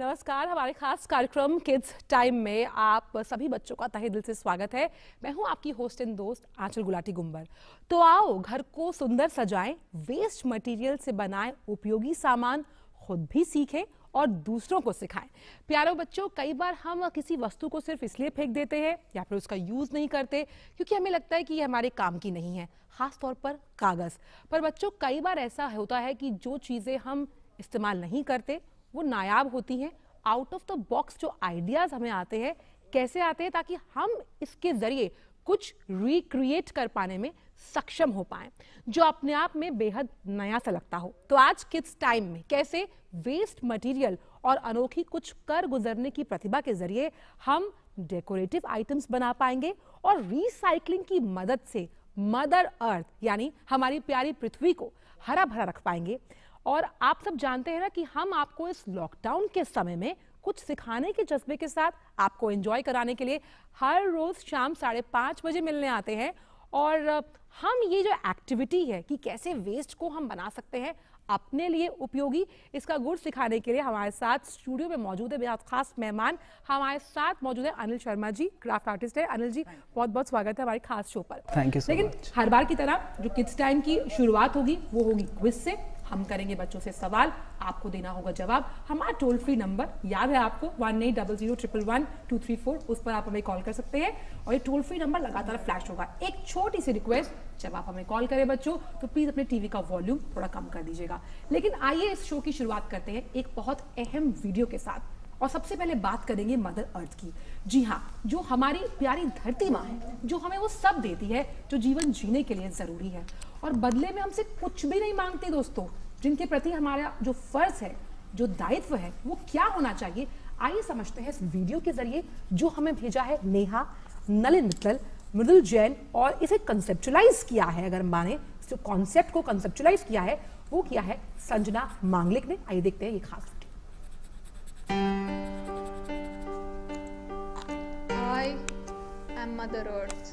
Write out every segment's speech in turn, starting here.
नमस्कार। हमारे खास कार्यक्रम किड्स टाइम में आप सभी बच्चों का तहे दिल से स्वागत है। मैं हूं आपकी होस्ट एंड दोस्त आंचल गुलाटी गुंबर। तो आओ घर को सुंदर सजाएं, वेस्ट मटेरियल से बनाएं उपयोगी सामान, खुद भी सीखें और दूसरों को सिखाएं। प्यारे बच्चों, कई बार हम किसी वस्तु को सिर्फ इसलिए फेंक देते हैं या फिर उसका यूज नहीं करते क्योंकि हमें लगता है कि ये हमारे काम की नहीं है, खास तौर पर कागज। पर बच्चों, कई बार ऐसा होता है कि जो चीजें हम इस्तेमाल नहीं करते वो नायाब होती हैं। आउट ऑफ द बॉक्स जो आइडियाज हमें आते हैं, कैसे आते हैं ताकि हम इसके जरिए कुछ रिक्रिएट कर पाने में सक्षम हो पाएं, जो अपने आप में बेहद नया सा लगता हो। तो आज किड्स टाइम में कैसे वेस्ट मटेरियल और अनोखी कुछ कर गुजरने की प्रतिभा के जरिए हम डेकोरेटिव आइटम्स बना पाएंगे और रिसाइकलिंग की मदद से मदर अर्थ यानी हमारी प्यारी पृथ्वी को हरा भरा रख पाएंगे। और आप सब जानते हैं ना कि हम आपको इस लॉकडाउन के समय में कुछ सिखाने के जज्बे के साथ आपको एंजॉय कराने के लिए हर रोज शाम 5:30 बजे मिलने आते हैं। और हम ये जो एक्टिविटी है कि कैसे वेस्ट को हम बना सकते हैं अपने लिए उपयोगी, इसका गुण सिखाने के लिए हमारे साथ स्टूडियो में मौजूद है बेहद खास मेहमान। हमारे साथ मौजूद है अनिल शर्मा जी, क्राफ्ट आर्टिस्ट है। अनिल जी, बहुत बहुत स्वागत है हमारे खास शो पर। Thank you. लेकिन हर बार की तरह जो किड्स टाइम की शुरुआत होगी वो होगी क्विज से। हम करेंगे बच्चों से सवाल, आपको देना होगा जवाब। हमारा टोल फ्री नंबर याद है आपको 1800111234, उस पर आप हमें कॉल कर सकते हैं और ये टोल फ्री नंबर लगातार फ्लैश होगा। एक छोटी सी रिक्वेस्ट, जब आप हमें कॉल करें बच्चों तो प्लीज अपने टीवी का वॉल्यूम थोड़ा कम कर दीजिएगा। लेकिन आइए इस शो की शुरुआत करते हैं एक बहुत अहम वीडियो के साथ। और सबसे पहले बात करेंगे मदर अर्थ की। जी हाँ, जो हमारी प्यारी धरती माँ है, जो हमें वो सब देती है जो जीवन जीने के लिए जरूरी है और बदले में हमसे कुछ भी नहीं मांगती दोस्तों, जिनके प्रति हमारा जो फर्ज है, जो दायित्व है, वो क्या होना चाहिए। आइए समझते हैं इस वीडियो के जरिए जो हमें भेजा है नेहा, नलिन मित्तल, मृदुल जैन, और इसे कंसेप्चुलाइज किया है, अगर माने जो कॉन्सेप्ट को कंसेप्चुलाइज किया है वो किया है संजना मांगलिक ने। आइए देखते हैं ये खास। I am Mother Earth.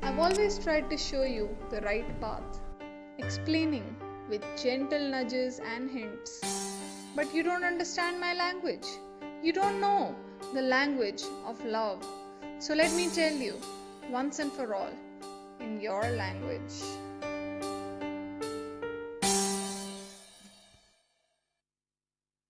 I've always tried to show you the right path, explaining with gentle nudges and hints. But you don't understand my language. You don't know the language of love. So let me tell you, once and for all, in your language.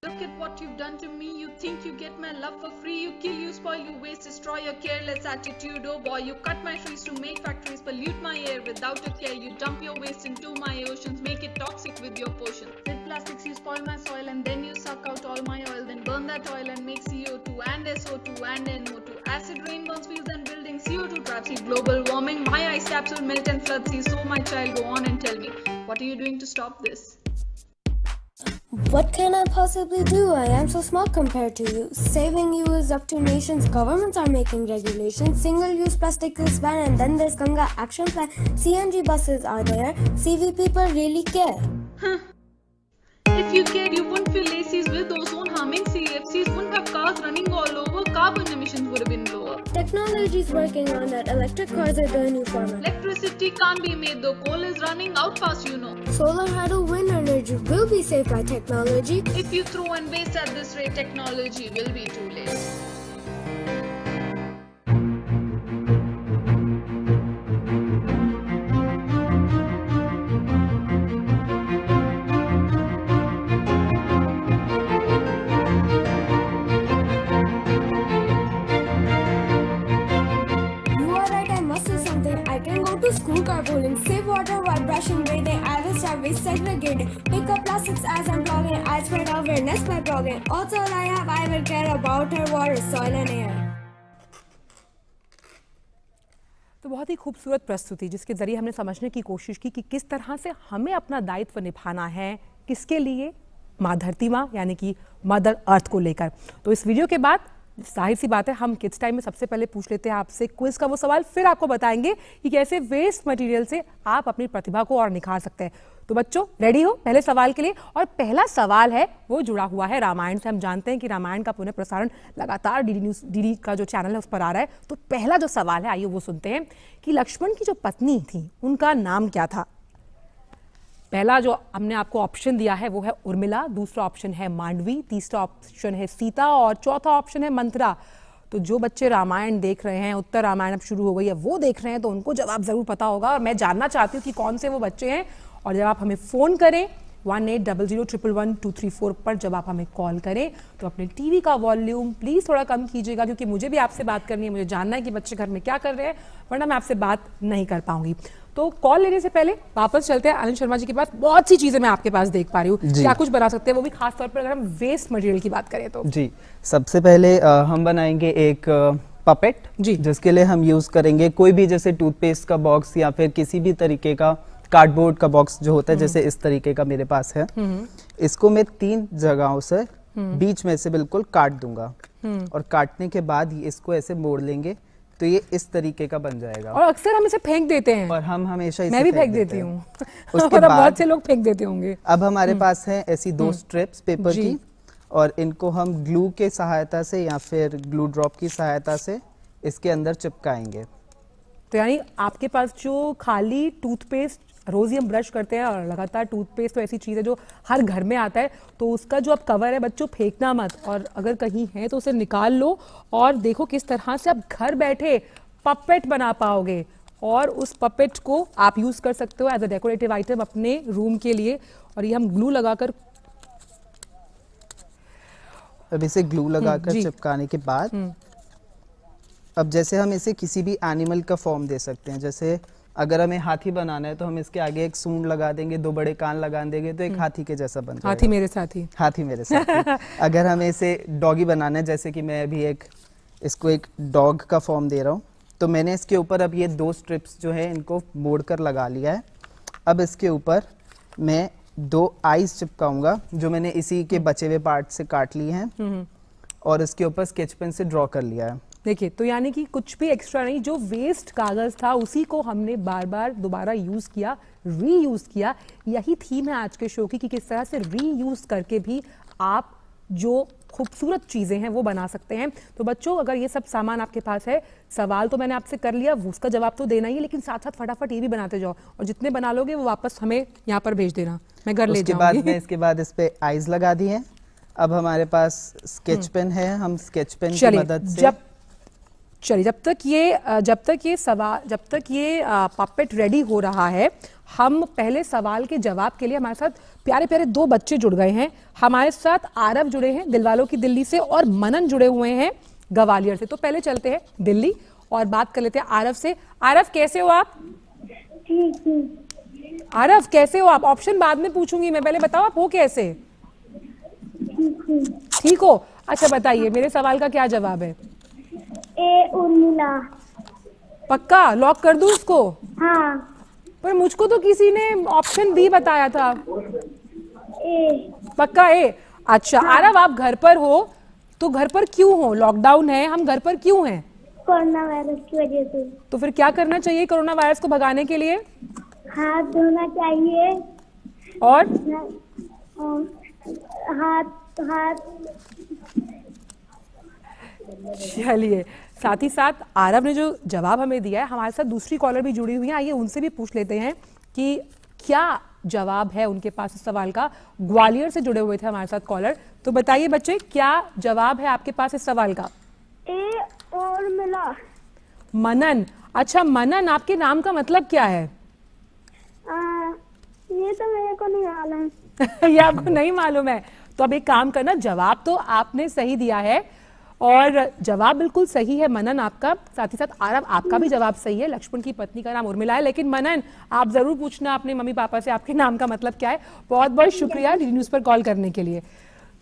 Look at what you've done to me. You think you get my love for free. You kill, you spoil, you waste, destroy your careless attitude. Oh boy, you cut my trees to make factories, pollute my air without a care. You dump your waste into my oceans, make it toxic with your potion. With plastics you spoil my soil and then you suck out all my oil. Then burn that oil and make CO2 and SO2 and NO2. Acid rain burns fields and buildings. CO2 traps, see global warming. My ice caps will melt and flood seas. So my child, go on and tell me, what are you doing to stop this? What can I possibly do? I am so small compared to you. Saving you is up to nations. Governments are making regulations. Single-use plastic is banned, and then there's Ganga Action Plan. CNG buses are there. CV people really care. If you cared, you wouldn't fill ACs with ozone harming CFCs, wouldn't have cars running all over, carbon emissions would have been lower. Technology is working on that. Electric cars are the new format. Electricity can't be made though, coal is running out fast, you know. Solar, hydro, wind energy will be saved by technology. If you throw and waste at this rate, technology will be too late. School carpooling, save water while brushing, bathing. I will start waste segregating. Pick up plastics as I'm blogging. I spread awareness by blogging. Also, I will care about her water, soil and air. तो बहुत ही खूबसूरत प्रस्तुति जिसके जरिए हमने समझने की कोशिश की कि किस तरह से हमें अपना दायित्व निभाना है, किसके लिए, माँ धरती माँ यानी कि मदर अर्थ को लेकर। तो इस वीडियो के बाद जाहिर सी बात है हम किड्स टाइम में सबसे पहले पूछ लेते हैं आपसे क्विज का वो सवाल, फिर आपको बताएंगे कि कैसे वेस्ट मटेरियल से आप अपनी प्रतिभा को और निखार सकते हैं। तो बच्चों रेडी हो पहले सवाल के लिए? और पहला सवाल है वो जुड़ा हुआ है रामायण से। हम जानते हैं कि रामायण का पुनः प्रसारण लगातार डीडी का जो चैनल है उस पर आ रहा है। तो पहला जो सवाल है आइए वो सुनते हैं कि लक्ष्मण की जो पत्नी थी उनका नाम क्या था? पहला जो हमने आपको ऑप्शन दिया है वो है उर्मिला, दूसरा ऑप्शन है मांडवी, तीसरा ऑप्शन है सीता और चौथा ऑप्शन है मंथरा। तो जो बच्चे रामायण देख रहे हैं, उत्तर रामायण अब शुरू हो गई है, वो देख रहे हैं, तो उनको जवाब जरूर पता होगा। और मैं जानना चाहती हूँ कि कौन से वो बच्चे हैं। और जब आप हमें फ़ोन करें 1800111234 पर जब आप हमें कॉल करें तो अपने टीवी का वॉल्यूम प्लीज़ थोड़ा कम कीजिएगा, क्योंकि मुझे भी आपसे बात करनी है, मुझे जानना है कि बच्चे घर में क्या कर रहे हैं, वरना मैं आपसे बात नहीं कर पाऊंगी। तो कॉल लेने से पहले वापस चलते हैं अनिल शर्मा जी के पास। बहुत सी चीज़ें मैं आपके पास देख पा रही हूँ, क्या कुछ बना सकते हैं, वो भी खास तौर पर अगर हम वेस्ट मटेरियल की बात करें तो। जी, सबसे पहले हम बनाएंगे एक पपेट जी, जिसके लिए हम यूज़ करेंगे कोई भी, जैसे टूथपेस्ट का बॉक्स या फिर किसी भी तरीके का कार्डबोर्ड का बॉक्स जो होता है, जैसे इस तरीके का मेरे पास है। इसको मैं 3 जगहों से बीच में से बिल्कुल काट दूंगा और काटने के बाद इसको ऐसे मोड़ लेंगे तो ये इस तरीके का बन जाएगा। और अक्सर हम इसे फेंक देते हैं, और हम हमेशा इसे मैं भी फेंक देती हूँ उसके और बाद बहुत से लोग फेंक देते होंगे। अब हमारे पास है ऐसी 2 स्ट्रिप्स पेपर की, और इनको हम ग्लू के सहायता से या फिर ग्लू ड्रॉप की सहायता से इसके अंदर चिपकाएंगे। तो यानी आपके पास जो खाली टूथपेस्ट, रोज ही हम ब्रश करते हैं और लगातार टूथपेस्ट तो ऐसी चीज़ है जो हर घर में आता है, तो उसका जो अब कवर है बच्चों फेंकना मत, और अगर कहीं है तो उसे निकाल लो और देखो किस तरह से आप घर बैठे पपेट बना पाओगे। और उस पपेट को आप यूज़ कर सकते हो एज अ डेकोरेटिव आइटम अपने रूम के लिए। और ये हम ग्लू लगाकर, अब इसे ग्लू लगाकर चिपकाने के बाद अब जैसे हम इसे किसी भी एनिमल का फॉर्म दे सकते हैं। जैसे अगर हमें हाथी बनाना है तो हम इसके आगे एक सूंड लगा देंगे, 2 बड़े कान लगा देंगे तो एक हाथी के जैसा बन जाएगा। हाथी मेरे साथी, हाथी मेरे साथी। अगर हमें इसे डॉगी बनाना है, जैसे कि मैं अभी इसको एक डॉग का फॉर्म दे रहा हूँ, तो मैंने इसके ऊपर अब ये 2 स्ट्रिप्स जो है इनको मोड़ कर लगा लिया है। अब इसके ऊपर मैं 2 आईज चिपकाऊंगा जो मैंने इसी के बचे हुए पार्ट से काट लिए हैं और इसके ऊपर स्केच पेन से ड्रॉ कर लिया है। देखिए, तो यानी कि कुछ भी एक्स्ट्रा नहीं, जो वेस्ट कागज था उसी को हमने बार बार दोबारा यूज किया, रीयूज किया। यही थीम है आज के शो की कि किस तरह से रीयूज करके भी आप जो खूबसूरत चीजें हैं वो बना सकते हैं। तो बच्चों, अगर ये सब सामान आपके पास है, सवाल तो मैंने आपसे कर लिया, उसका जवाब तो देना ही है, लेकिन साथ साथ फटाफट ये भी बनाते जाओ और जितने बना लोगे वो वापस हमें यहाँ पर भेज देना, मैं घर ले जाऊंगी। इसके बाद इस पे आईज लगा दी है। अब हमारे पास स्केच पेन है, हम स्केच पेन की मदद से जब तक ये पपेट रेडी हो रहा है, हम पहले सवाल के जवाब के लिए हमारे साथ प्यारे प्यारे 2 बच्चे जुड़ गए हैं। हमारे साथ आरव जुड़े हैं दिलवालों की दिल्ली से और मनन जुड़े हुए हैं ग्वालियर से। तो पहले चलते हैं दिल्ली और बात कर लेते हैं आरव से। आरव, कैसे हो आप? आरव, कैसे हो आप? ऑप्शन बाद में पूछूंगी मैं, पहले बताओ आप हो कैसे? ठीक हो? अच्छा बताइए, मेरे सवाल का क्या जवाब है? ए उर्मिला। पक्का लॉक कर दूं उसको? हाँ। पर मुझको तो किसी ने ऑप्शन बी बताया था। ए। पक्का ए? अच्छा हाँ। आरव, आप घर पर हो तो घर पर क्यों हो? लॉकडाउन है, हम घर पर क्यों हैं? कोरोना वायरस की वजह से। तो फिर क्या करना चाहिए कोरोना वायरस को भगाने के लिए? हाथ धोना चाहिए और हाथ। चलिए, साथ ही साथ आरव ने जो जवाब हमें दिया है, हमारे साथ दूसरी कॉलर भी जुड़ी हुई है, आइए उनसे भी पूछ लेते हैं कि क्या जवाब है उनके पास इस सवाल का। ग्वालियर से जुड़े हुए थे हमारे साथ कॉलर। तो बताइए बच्चे, क्या जवाब है आपके पास इस सवाल का? ए और मिला। मनन। अच्छा मनन, आपके नाम का मतलब क्या है? ये तो मेरे को नहीं मालूम। ये आपको नहीं मालूम है? तो अब एक काम करना, जवाब तो आपने सही दिया है और जवाब बिल्कुल सही है मनन आपका। साथ ही साथ आरव, आपका भी जवाब सही है। लक्ष्मण की पत्नी का नाम उर्मिला है, लेकिन मनन आप जरूर पूछना अपने मम्मी पापा से आपके नाम का मतलब क्या है। बहुत बहुत शुक्रिया डीडी न्यूज़ पर कॉल करने के लिए।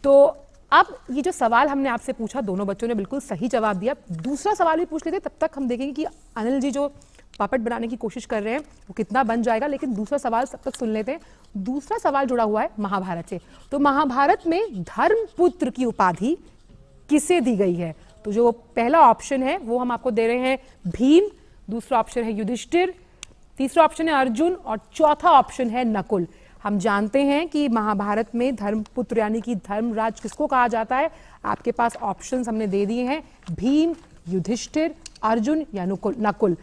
तो अब ये जो सवाल हमने आपसे पूछा, दोनों बच्चों ने बिल्कुल सही जवाब दिया। दूसरा सवाल भी पूछ लेते, तब तक हम देखेंगे कि अनिल जी जो पपेट बनाने की कोशिश कर रहे हैं वो कितना बन जाएगा। लेकिन दूसरा सवाल तब तक सुन लेते हैं। दूसरा सवाल जुड़ा हुआ है महाभारत से। तो महाभारत में धर्मपुत्र की उपाधि किसे दी गई है? तो जो पहला ऑप्शन है वो हम आपको दे रहे हैं भीम, दूसरा ऑप्शन है युधिष्ठिर, तीसरा ऑप्शन है अर्जुन और चौथा ऑप्शन है नकुल। हम जानते हैं कि महाभारत में धर्मपुत्र यानी कि धर्मराज किसको कहा जाता है। आपके पास ऑप्शंस हमने दे दिए हैं, भीम, युधिष्ठिर, अर्जुन या नकुल।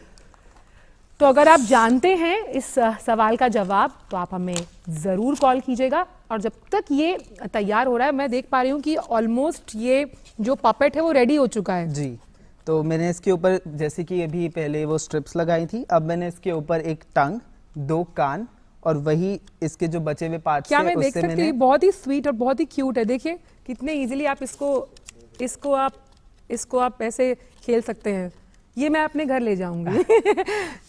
तो अगर आप जानते हैं इस सवाल का जवाब तो आप हमें ज़रूर कॉल कीजिएगा। और जब तक ये तैयार हो रहा है, मैं देख पा रही हूँ कि ऑलमोस्ट ये जो पपेट है वो रेडी हो चुका है। जी, तो मैंने इसके ऊपर जैसे कि अभी पहले वो स्ट्रिप्स लगाई थी, अब मैंने इसके ऊपर एक टंग, 2 कान और वही इसके जो बचे हुए पार्ट्स क्या थे मैं देख उससे सकती मैंने हूँ? बहुत ही स्वीट और बहुत ही क्यूट है। देखिए कितने इजीली आप इसको आप ऐसे खेल सकते हैं। ये मैं अपने घर ले जाऊंगी।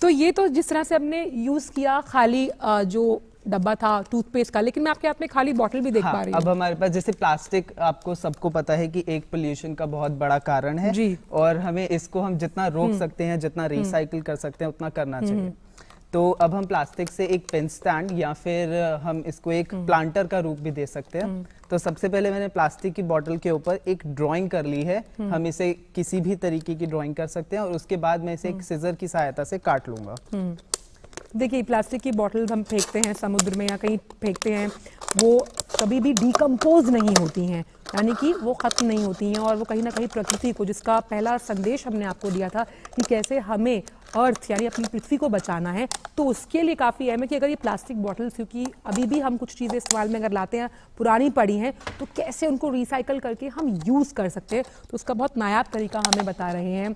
तो ये तो जिस तरह से हमने यूज किया खाली जो डब्बा था टूथपेस्ट का, लेकिन मैं आपके हाथ में खाली बॉटल भी देख पा रही हूँ। अब हमारे पास जैसे प्लास्टिक, आपको सबको पता है कि एक पोल्यूशन का बहुत बड़ा कारण है जी। और हमें इसको हम जितना रोक सकते हैं, जितना रिसाइकिल कर सकते हैं उतना करना चाहिए। तो अब हम प्लास्टिक से एक पेन स्टैंड या फिर हम इसको एक प्लांटर का रूप भी दे सकते हैं। तो सबसे पहले मैंने प्लास्टिक की बोतल के ऊपर एक ड्राइंग कर ली है। हम इसे किसी भी तरीके की ड्राइंग कर सकते हैं और उसके बाद मैं इसे एक सीजर की सहायता से काट लूंगा। देखिए प्लास्टिक की बॉटल्स हम फेंकते हैं समुद्र में या कहीं फेंकते हैं, वो कभी भी डिकम्पोज नहीं होती हैं, यानी कि वो ख़त्म नहीं होती हैं और वो कहीं ना कहीं प्रकृति को, जिसका पहला संदेश हमने आपको दिया था कि कैसे हमें अर्थ यानी अपनी पृथ्वी को बचाना है, तो उसके लिए काफ़ी अहम है कि अगर ये प्लास्टिक बॉटल्स, क्योंकि अभी भी हम कुछ चीज़ें इस्तेमाल में अगर लाते हैं पुरानी पड़ी हैं, तो कैसे उनको रिसाइकल करके हम यूज़ कर सकते हैं, तो उसका बहुत नायाब तरीका हमें बता रहे हैं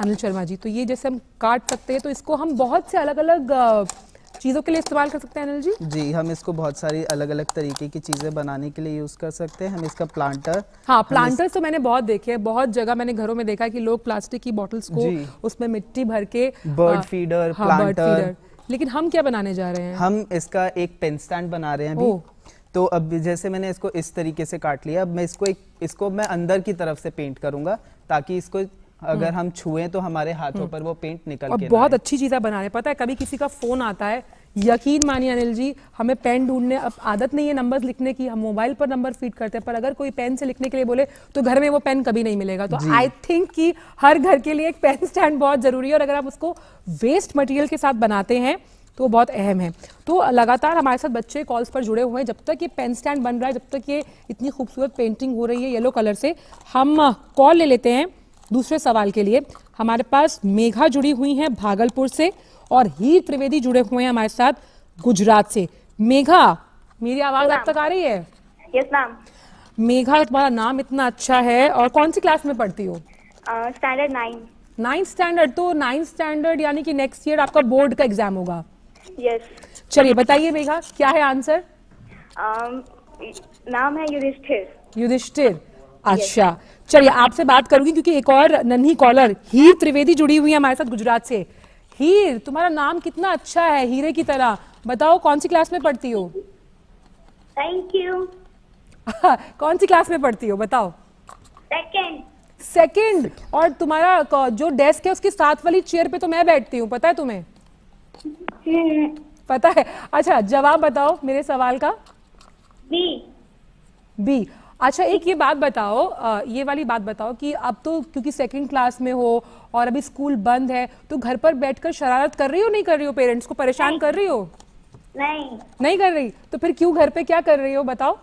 अनिल शर्मा जी। तो ये जैसे हम काट सकते हैं, तो इसको हम बहुत से अलग अलग चीज़ों के लिए इस्तेमाल कर सकते हैं अनिल जी। जी, हम इसको बहुत सारी अलग अलग तरीके की चीज़ें बनाने के लिए यूज़ कर सकते हैं। हम इसका प्लांटर, हाँ प्लांटर्स तो मैंने बहुत देखे हैं, बहुत जगह मैंने घरों में देखा है कि लोग प्लास्टिक की बॉटल्स को उसमें मिट्टी भर के बर्ड फीडर, प्लांटर। लेकिन हम क्या बनाने जा रहे हैं? हम इसका एक पेन स्टैंड बना रहे हैं अभी। तो अब जैसे मैंने इसको इस तरीके से काट लिया, अब मैं इसको मैं अंदर की तरफ से पेंट करूंगा ताकि इसको अगर हम छुएं तो हमारे हाथों पर वो पेंट निकल के और बहुत अच्छी चीज़ें बना रहे हैं। पता है कभी किसी का फोन आता है, यकीन मानिए अनिल जी, हमें पेन ढूंढने अब आदत नहीं है नंबर्स लिखने की, हम मोबाइल पर नंबर फीड करते हैं, पर अगर कोई पेन से लिखने के लिए बोले तो घर में वो पेन कभी नहीं मिलेगा। तो आई थिंक कि हर घर के लिए एक पेन स्टैंड बहुत जरूरी है और अगर आप उसको वेस्ट मटेरियल के साथ बनाते हैं तो बहुत अहम है। तो लगातार हमारे साथ बच्चे कॉल्स पर जुड़े हुए हैं। जब तक ये पेन स्टैंड बन रहा है, जब तक ये इतनी खूबसूरत पेंटिंग हो रही है येलो कलर से, हम कॉल ले लेते हैं दूसरे सवाल के लिए। हमारे पास मेघा जुड़ी हुई हैं भागलपुर से और हीर त्रिवेदी जुड़े हुए हैं हमारे साथ गुजरात से। मेघा, मेरी आवाज आप तक आ रही है? Yes ma'am. मेघा, तुम्हारा नाम इतना अच्छा है और कौन सी क्लास में पढ़ती हो? स्टैंडर्ड 9। 9th standard. तो 9th स्टैंडर्ड यानी कि नेक्स्ट ईयर आपका बोर्ड का एग्जाम होगा। यस। चलिए बताइए मेघा, क्या है आंसर? नाम है युधिष्ठिर। युधिष्ठिर, अच्छा। चलिए आपसे बात करूंगी क्योंकि एक और नन्ही कॉलर हीर त्रिवेदी जुड़ी हुई है हमारे साथ गुजरात से। हीर, तुम्हारा नाम कितना अच्छा है, हीरे की तरह। बताओ कौन सी क्लास में पढ़ती हो? Thank you. कौन सी क्लास में पढ़ती हो बताओ? सेकंड। और तुम्हारा जो डेस्क है उसके साथ वाली चेयर पे तो मैं बैठती हूँ, पता है तुम्हें? पता है। अच्छा जवाब बताओ मेरे सवाल का। बी। अच्छा एक ये बात बताओ, ये वाली बात बताओ कि अब तो क्योंकि सेकंड क्लास में हो और अभी स्कूल बंद है, तो घर पर बैठकर शरारत कर रही हो नहीं कर रही हो? पेरेंट्स को परेशान कर रही हो? नहीं कर रही। तो फिर क्यों घर पे क्या कर रही हो बताओ?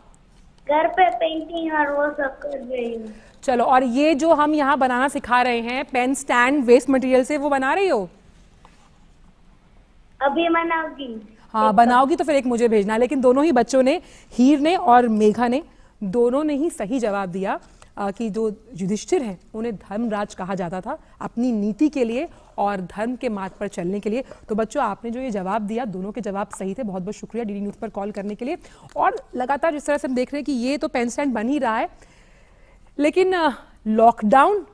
घर पे पेंटिंग और वो सब कर रही हूँ। चलो, और ये जो हम यहाँ बनाना सिखा रहे हैं पेन स्टैंड वेस्ट मटेरियल से, वो बना रही हो? अभी बनाऊंगी। हाँ बनाओगी तो फिर एक मुझे भेजना। लेकिन दोनों ही बच्चों ने, हीर ने और मेघा ने, दोनों ने ही सही जवाब दिया कि जो युधिष्ठिर हैं उन्हें धर्मराज कहा जाता था अपनी नीति के लिए और धर्म के मार्ग पर चलने के लिए। तो बच्चों आपने जो ये जवाब दिया, दोनों के जवाब सही थे। बहुत बहुत शुक्रिया डीडी न्यूज़ पर कॉल करने के लिए। और लगातार जिस तरह से हम देख रहे हैं कि ये तो पेन स्टैंड बन ही रहा है, लेकिन लॉकडाउन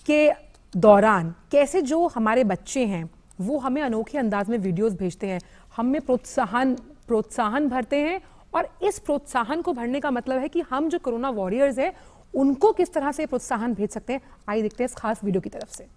के दौरान कैसे जो हमारे बच्चे हैं वो हमें अनोखे अंदाज में वीडियोस भेजते हैं, हमें प्रोत्साहन भरते हैं। और इस प्रोत्साहन को भरने का मतलब है कि हम जो कोरोना वॉरियर्स हैं उनको किस तरह से प्रोत्साहन भेज सकते हैं। आइए देखते हैं इस खास वीडियो की तरफ से।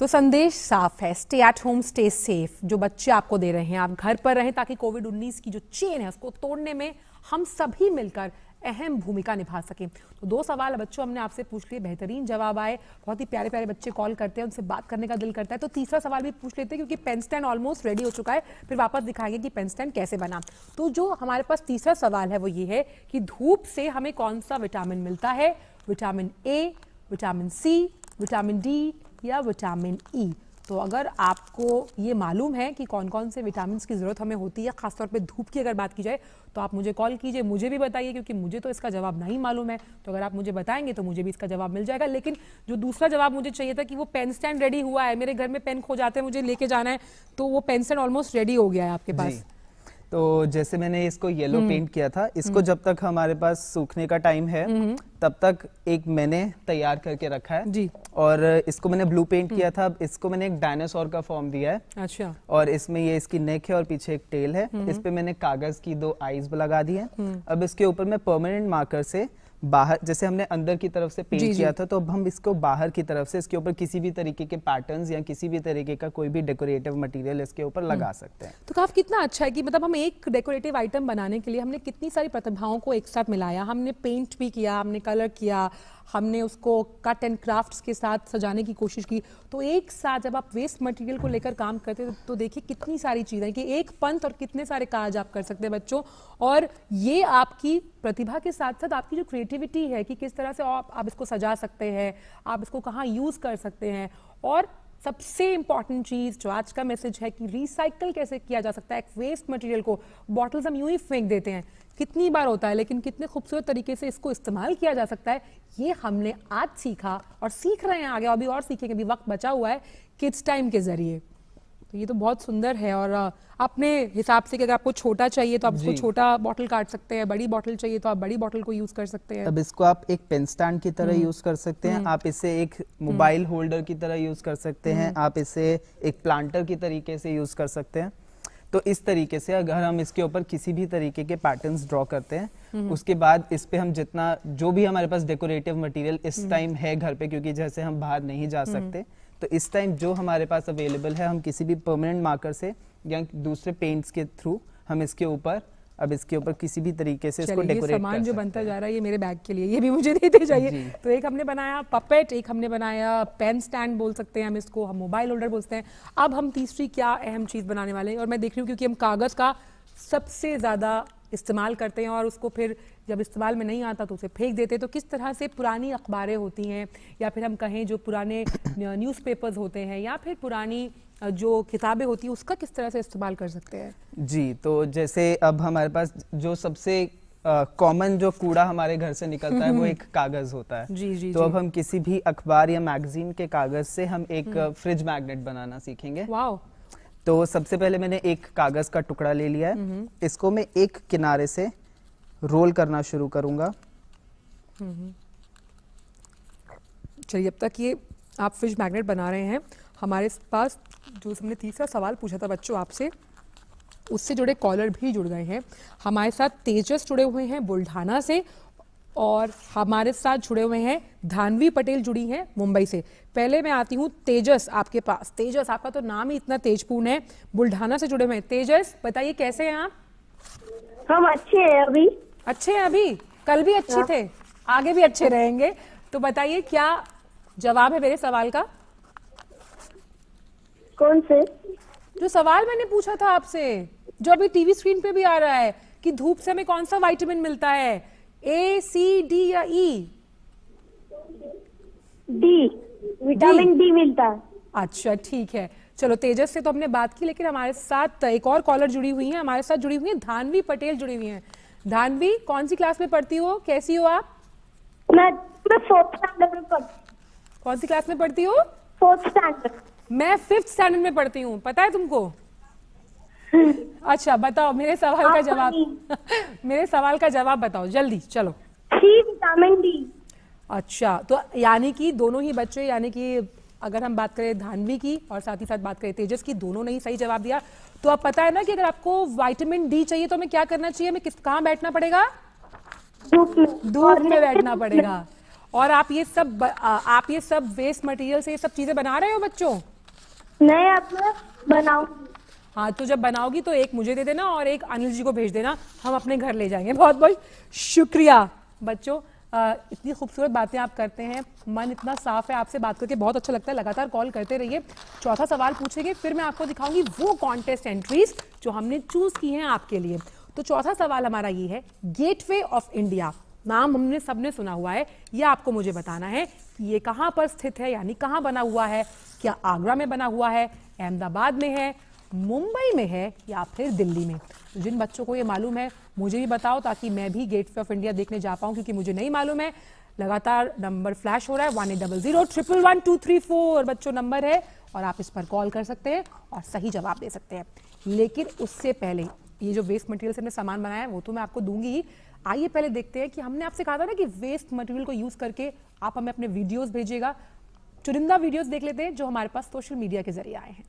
तो संदेश साफ है, stay at home stay safe. जो बच्चे आपको दे रहे हैं, आप घर पर रहें ताकि कोविड-19 की जो चेन है उसको तोड़ने में हम सभी मिलकर अहम भूमिका निभा सकें। तो 2 सवाल बच्चों हमने आपसे पूछ लिए, बेहतरीन जवाब आए, बहुत ही प्यारे प्यारे बच्चे कॉल करते हैं, उनसे बात करने का दिल करता है। तो तीसरा सवाल भी पूछ लेते हैं क्योंकि पेन स्टैंड ऑलमोस्ट रेडी हो चुका है, फिर वापस दिखाएंगे कि पेन स्टैंड कैसे बना। तो जो हमारे पास तीसरा सवाल है वो ये है कि धूप से हमें कौन सा विटामिन मिलता है? Vitamin A, vitamin C, vitamin D या विटामिन ई। तो अगर आपको ये मालूम है कि कौन कौन से विटामिन की ज़रूरत हमें होती है, खासतौर पे धूप की अगर बात की जाए, तो आप मुझे कॉल कीजिए, मुझे भी बताइए, क्योंकि मुझे तो इसका जवाब नहीं मालूम है। तो अगर आप मुझे बताएंगे तो मुझे भी इसका जवाब मिल जाएगा। लेकिन जो दूसरा जवाब मुझे चाहिए था कि वो पेन स्टैंड रेडी हुआ है, मेरे घर में पेन खो जाते हैं, मुझे लेके जाना है, तो वो पेन स्टैंड ऑलमोस्ट रेडी हो गया है आपके पास। तो जैसे मैंने इसको येलो पेंट किया था, इसको जब तक हमारे पास सूखने का टाइम है तब तक एक मैंने तैयार करके रखा है जी। और इसको मैंने ब्लू पेंट किया था। अब इसको मैंने एक डायनासोर का फॉर्म दिया है। अच्छा। और इसमें ये इसकी नेक है और पीछे एक टेल है। इस पे मैंने कागज की 2 आईज लगा दी है। अब इसके ऊपर मैं परमानेंट मार्कर से बाहर, जैसे हमने अंदर की तरफ से पेंट किया था, तो अब हम इसको बाहर की तरफ से इसके ऊपर किसी भी तरीके के पैटर्न्स या किसी भी तरीके का कोई भी डेकोरेटिव मटेरियल इसके ऊपर लगा सकते हैं। तो काफ़ी कितना अच्छा है कि मतलब हम एक डेकोरेटिव आइटम बनाने के लिए हमने कितनी सारी प्रतिभाओं को एक साथ मिलाया। हमने पेंट भी किया, हमने कलर किया, हमने उसको कट एंड क्राफ्ट्स के साथ सजाने की कोशिश की। तो एक साथ जब आप वेस्ट मटेरियल को लेकर काम करते हैं तो देखिए कितनी सारी चीज़ें कि एक पंथ और कितने सारे काज आप कर सकते हैं बच्चों। और ये आपकी प्रतिभा के साथ साथ आपकी जो क्रिएटिविटी है कि किस तरह से आप इसको सजा सकते हैं, आप इसको कहाँ यूज़ कर सकते हैं। और सबसे इंपॉर्टेंट चीज़ जो आज का मैसेज है कि रिसाइकल कैसे किया जा सकता है एक वेस्ट मटेरियल को। बॉटल्स हम यूं ही फेंक देते हैं, कितनी बार होता है, लेकिन कितने खूबसूरत तरीके से इसको इस्तेमाल किया जा सकता है, ये हमने आज सीखा और सीख रहे हैं आगे, अभी और सीखेंगे, अभी वक्त बचा हुआ है किड्स टाइम के जरिए। तो ये तो बहुत सुंदर है। और अपने हिसाब से कि अगर आपको छोटा चाहिए तो आप इसको छोटा बॉटल काट सकते हैं, बड़ी बॉटल चाहिए तो आप बड़ी बॉटल को यूज कर सकते हैं। अब इसको आप एक पेन स्टैंड की तरह यूज कर सकते हैं, आप इसे एक मोबाइल होल्डर की तरह यूज कर सकते हैं, आप इसे एक प्लांटर की तरीके से यूज कर सकते हैं। तो इस तरीके से अगर हम इसके ऊपर किसी भी तरीके के पैटर्न्स ड्रॉ करते हैं, उसके बाद इस पे हम जितना जो भी हमारे पास डेकोरेटिव मटेरियल इस टाइम है घर पे, क्योंकि जैसे हम बाहर नहीं जा सकते, तो इस टाइम जो हमारे पास अवेलेबल है हम किसी भी परमानेंट मार्कर से या दूसरे पेंट्स के थ्रू हम इसके ऊपर किसी भी तरीके से इसको डेकोरेट सामान कर जो सकते बनता हैं। जा रहा है ये मेरे बैग के लिए, ये भी मुझे देते जाइए। तो एक हमने बनाया पपेट, एक हमने बनाया पेन स्टैंड बोल सकते हैं हम इसको, हम मोबाइल होल्डर बोलते हैं। अब हम तीसरी क्या अहम चीज़ बनाने वाले हैं, और मैं देख रही हूँ क्योंकि हम कागज़ का सबसे ज़्यादा इस्तेमाल करते हैं और उसको फिर जब इस्तेमाल में नहीं आता तो उसे फेंक देते हैं। तो किस तरह से पुरानी अखबारें होती हैं या फिर हम कहें जो पुराने न्यूज़पेपर्स होते हैं या फिर पुरानी जो किताबें होती हैं उसका किस तरह से इस्तेमाल कर सकते हैं? जी, तो जैसे अब हमारे पास जो सबसे कॉमन जो कूड़ा हमारे घर से निकलता है वो एक कागज होता है। जी, तो अब हम किसी भी अखबार या मैगजीन के कागज से हम एक फ्रिज मैग्नेट बनाना सीखेंगे। वाओ। तो सबसे पहले मैंने एक कागज का टुकड़ा ले लिया है, इसको मैं एक किनारे से रोल करना शुरू करूंगा। चलिए, अब तक ये आप फ्रिज मैग्नेट बना रहे हैं, हमारे पास जो हमने तीसरा सवाल पूछा था बच्चों आपसे, उससे जुड़े कॉलर भी जुड़ गए हैं। हमारे साथ तेजस जुड़े हुए हैं बुल्ढाना से और हमारे साथ जुड़े हुए हैं धानवी पटेल जुड़ी हैं मुंबई से। पहले मैं आती हूँ तेजस आपके पास। तेजस, आपका तो नाम ही इतना तेजपूर्ण है, बुल्ढाना से जुड़े हुए हैं। तेजस बताइए कैसे हैं आप? हम अच्छे हैं अभी। अच्छे हैं अभी, कल भी अच्छे थे, आगे भी अच्छे रहेंगे। तो बताइए क्या जवाब है मेरे सवाल का? कौन से? जो सवाल मैंने पूछा था आपसे, जो अभी टीवी स्क्रीन पे भी आ रहा है कि धूप से हमें कौन सा विटामिन मिलता है, ए, सी, डी या ई? डी, विटामिन डी मिलता है। अच्छा ठीक है, चलो तेजस से तो हमने बात की, लेकिन हमारे साथ एक और कॉलर जुड़ी हुई है, हमारे साथ जुड़ी हुई है धानवी पटेल जुड़ी हुई है। धानवी, कौन सी क्लास में पढ़ती हो, कैसी हो आप? मैं 4th स्टैंडर्ड में पढ़ती। कौन सी क्लास में पढ़ती हो? 4th standard. मैं 5th स्टैंडर्ड में पढ़ती हूँ, पता है तुमको? अच्छा बताओ मेरे सवाल का जवाब। मेरे सवाल का जवाब बताओ जल्दी, चलो। सी, विटामिन डी। अच्छा, तो यानी कि दोनों ही बच्चे, यानी कि अगर हम बात करें धानवी की और साथ ही साथ बात करें तेजस की, दोनों ने ही सही जवाब दिया। तो अब पता है ना कि अगर आपको विटामिन डी चाहिए तो हमें क्या करना चाहिए, हमें कहाँ बैठना पड़ेगा? धूप में। धूप में बैठना पड़ेगा। और आप ये सब वेस्ट मटेरियल से ये सब चीजें बना रहे हो बच्चों? नहीं, अब मैं बनाऊंगी। हाँ, तो जब बनाओगी तो एक मुझे दे देना और एक अनिल जी को भेज देना, हम अपने घर ले जाएंगे। बहुत बहुत शुक्रिया बच्चों, इतनी खूबसूरत बातें आप करते हैं, मन इतना साफ है, आपसे बात करके बहुत अच्छा लगता है। लगातार कॉल करते रहिए। चौथा सवाल पूछेंगे, फिर मैं आपको दिखाऊंगी वो कॉन्टेस्ट एंट्रीज जो हमने चूज की हैं आपके लिए। तो चौथा सवाल हमारा ये है, गेटवे ऑफ इंडिया नाम हमने सबने सुना हुआ है, ये आपको मुझे बताना है कि ये कहाँ पर स्थित है, यानी कहाँ बना हुआ है। क्या आगरा में बना हुआ है, अहमदाबाद में है, मुंबई में है या फिर दिल्ली में? तो जिन बच्चों को ये मालूम है मुझे भी बताओ, ताकि मैं भी गेटवे ऑफ इंडिया देखने जा पाऊँ, क्योंकि मुझे नहीं मालूम है। लगातार नंबर फ्लैश हो रहा है, 1800-111-234 बच्चों नंबर है, और आप इस पर कॉल कर सकते हैं और सही जवाब दे सकते हैं। लेकिन उससे पहले ये जो वेस्ट मटेरियल से हमने सामान बनाया है वो तो मैं आपको दूंगी ही। आइए पहले देखते हैं कि हमने आपसे कहा था ना कि वेस्ट मटेरियल को यूज करके आप हमें अपने वीडियोस भेजिएगा। चुनिंदा वीडियोस देख लेते हैं जो हमारे पास सोशल मीडिया के जरिए आए हैं।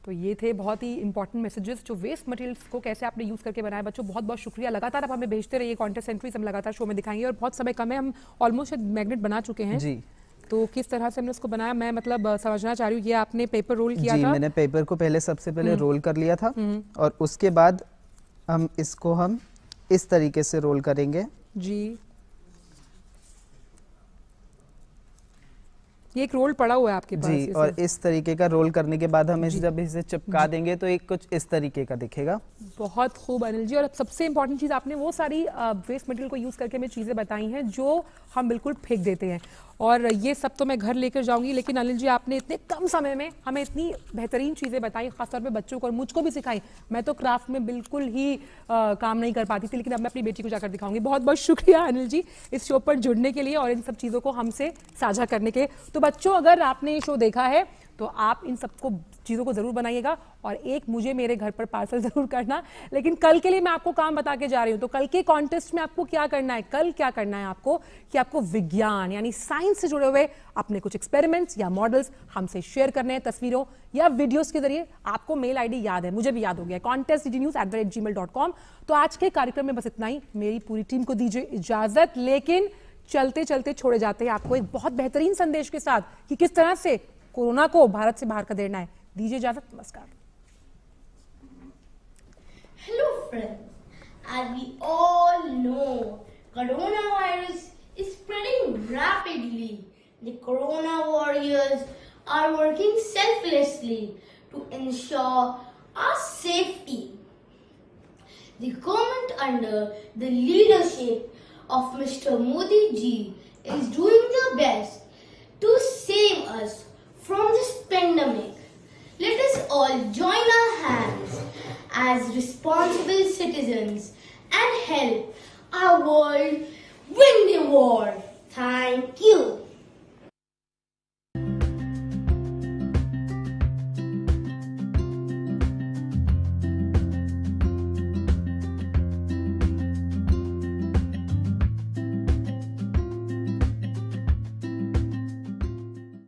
तो ये थे बहुत ही इंपॉर्टेंट मैसेजेस जो वेस्ट मटेरियल्स को कैसे आपने यूज करके बनाया। बच्चों बहुत बहुत शुक्रिया, लगातार आप हमें भेजते रहिए कॉन्टेस्ट एंट्रीज, हम लगातार शो में दिखाएंगे। और बहुत समय कम है, हम ऑलमोस्ट मैग्नेट बना चुके हैं जी। तो किस तरह से हमने उसको बनाया, मैं मतलब समझना चाह रही हूँ। ये आपने पेपर रोल किया जी, था? मैंने पेपर को पहले सबसे पहले रोल कर लिया था, और उसके बाद हम इस तरीके से रोल करेंगे जी। ये एक रोल पड़ा हुआ है आपके पास जी, और इस तरीके का रोल करने के बाद हम जब इसे चिपका देंगे तो एक कुछ इस तरीके का दिखेगा। बहुत खूब अनिल जी। और सबसे इंपॉर्टेंट चीज़, आपने वो सारी वेस्ट मटेरियल को यूज़ करके हमें चीज़ें बताई हैं जो हम बिल्कुल फेंक देते हैं, और ये सब तो मैं घर लेकर जाऊंगी। लेकिन अनिल जी, आपने इतने कम समय में हमें इतनी बेहतरीन चीज़ें बताई, खासतौर पे बच्चों को और मुझको भी सिखाई। मैं तो क्राफ्ट में बिल्कुल ही काम नहीं कर पाती थी, लेकिन अब मैं अपनी बेटी को जाकर दिखाऊंगी। बहुत बहुत शुक्रिया अनिल जी इस शो पर जुड़ने के लिए और इन सब चीज़ों को हमसे साझा करने के। तो बच्चों, अगर आपने ये शो देखा है तो आप इन सबको चीज़ों को ज़रूर बनाइएगा, और एक मुझे मेरे घर पर पार्सल ज़रूर करना। लेकिन कल के लिए मैं आपको काम बता के जा रही हूँ। तो कल के कॉन्टेस्ट में आपको क्या करना है, कल क्या करना है आपको, कि आपको विज्ञान यानी साइंस से जुड़े हुए अपने कुछ एक्सपेरिमेंट्स या मॉडल्स हमसे शेयर करने हैं, तस्वीरों या वीडियोस के जरिए। आपको मेल आईडी याद है, मुझे भी याद हो गया, contestdnews@gmail.com। तो आज के कार्यक्रम में बस इतना ही। मेरी पूरी टीम को दीजिए इजाजत, लेकिन चलते चलते छोड़े जाते हैं आपको एक बहुत बेहतरीन संदेश के साथ कि किस तरह से कोरोना को भारत से बाहर कर देना है। दीजिए इजाजत, नमस्कार। Hello friends, as we all know, coronavirus is spreading rapidly. The corona warriors are working selflessly to ensure our safety. The government under the leadership of Mr. Modi ji is doing their best to save us from this pandemic. Let us all join our hands as responsible citizens and help our world win the war. Thank you.